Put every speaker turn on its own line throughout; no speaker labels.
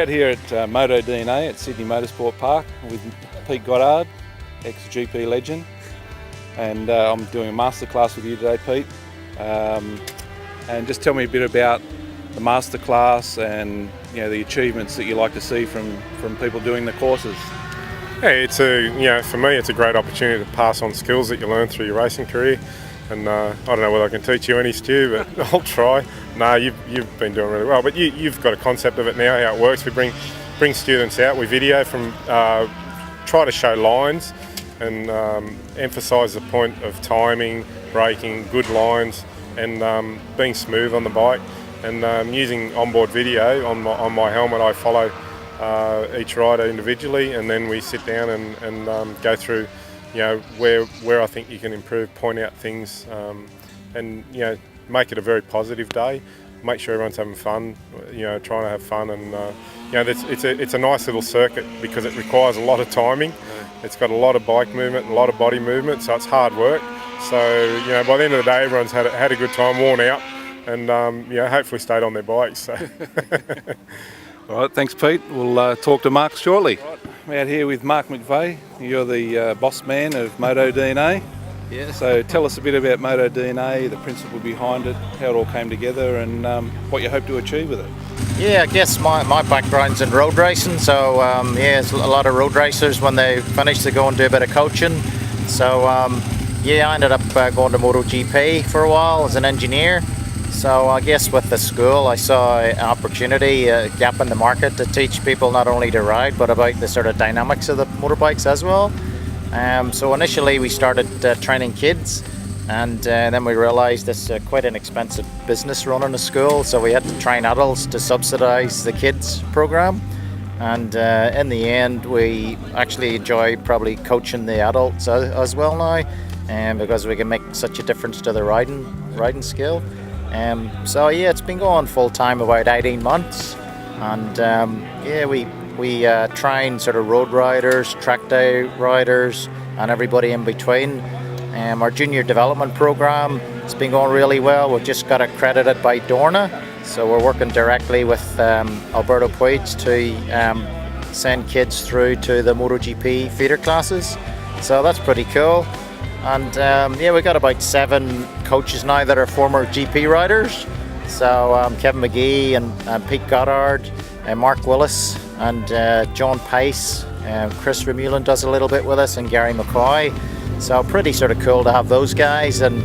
out here at MotoDNA at Sydney Motorsport Park with Pete Goddard, ex-GP legend, and I'm doing a masterclass with you today, Pete. And just tell me a bit about the masterclass and the achievements that you like to see from people doing the courses.
Yeah, for me, it's a great opportunity to pass on skills that you learn through your racing career. And I don't know whether I can teach you any, Stu, but I'll try. No, you've been doing really well, but you've got a concept of it now, how it works. We bring students out, we video from, try to show lines and emphasise the point of timing, braking, good lines, and being smooth on the bike. And using onboard video on my helmet, I follow each rider individually, and then we sit down and go through where I think you can improve, point out things, and make it a very positive day. Make sure everyone's having fun, trying to have fun, and it's a nice little circuit because it requires a lot of timing. It's got a lot of bike movement and a lot of body movement, so it's hard work. So by the end of the day, everyone's had a good time, worn out, and hopefully stayed on their bikes. So.
All right, thanks, Pete. We'll talk to Mark shortly. I'm out here with Mark McVeigh. You're the boss man of MotoDNA.
Yeah.
So tell us a bit about MotoDNA, the principle behind it, how it all came together, and what you hope to achieve with it.
Yeah, I guess my background's in road racing, so there's a lot of road racers, when they finish, they go and do a bit of coaching. So I ended up going to MotoGP for a while as an engineer. So I guess with the school, I saw an opportunity, a gap in the market to teach people not only to ride, but about the sort of dynamics of the motorbikes as well. So initially we started training kids, and then we realised it's quite an expensive business running a school, so we had to train adults to subsidise the kids program. And in the end, we actually enjoy probably coaching the adults as well now, because we can make such a difference to the riding skill. So it's been going full time about 18 months, and we train sort of road riders, track day riders, and everybody in between. Our junior development program has been going really well. We've just got accredited by Dorna, so we're working directly with Alberto Puig to send kids through to the MotoGP feeder classes. So that's pretty cool. And we've got about 7 coaches now that are former GP riders. So Kevin McGee and Pete Goddard, and Mark Willis, and John Pace, Chris Remulan does a little bit with us, and Gary McCoy. So pretty sort of cool to have those guys, and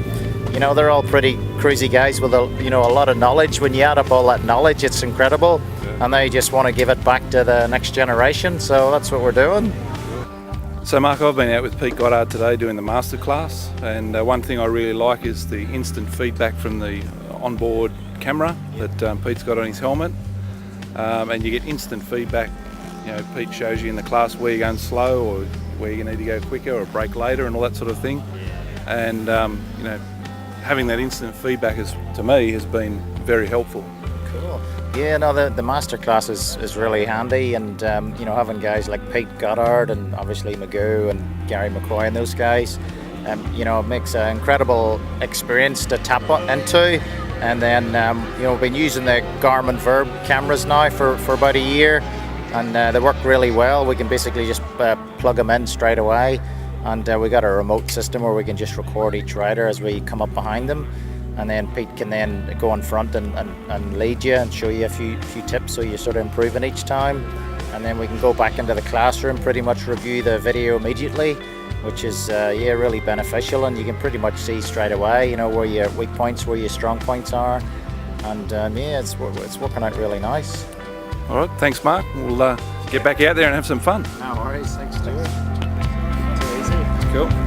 they're all pretty cruisy guys with a lot of knowledge. When you add up all that knowledge, it's incredible, and they just want to give it back to the next generation. So that's what we're doing.
So Mark, I've been out with Pete Goddard today doing the masterclass, and one thing I really like is the instant feedback from the onboard camera that Pete's got on his helmet, and you get instant feedback. Pete shows you in the class where you're going slow, or where you need to go quicker, or brake later, and all that sort of thing. And having that instant feedback to me has been very helpful.
Cool. Yeah, no, the masterclass is really handy, and having guys like Pete Goddard and obviously Magoo and Gary McCoy and those guys, it makes an incredible experience to tap into. And then we've been using the Garmin Verb cameras now for about a year, and they work really well. We can basically just plug them in straight away, and we got a remote system where we can just record each rider as we come up behind them. And then Pete can then go in front and lead you and show you a few tips, so you're sort of improving each time. And then we can go back into the classroom, pretty much review the video immediately, which is really beneficial. And you can pretty much see straight away, where your weak points, where your strong points are. And it's working out really nice.
All right, thanks, Mark. We'll get back out there and have some fun.
No worries, thanks, Stuart. Too easy.
Cool.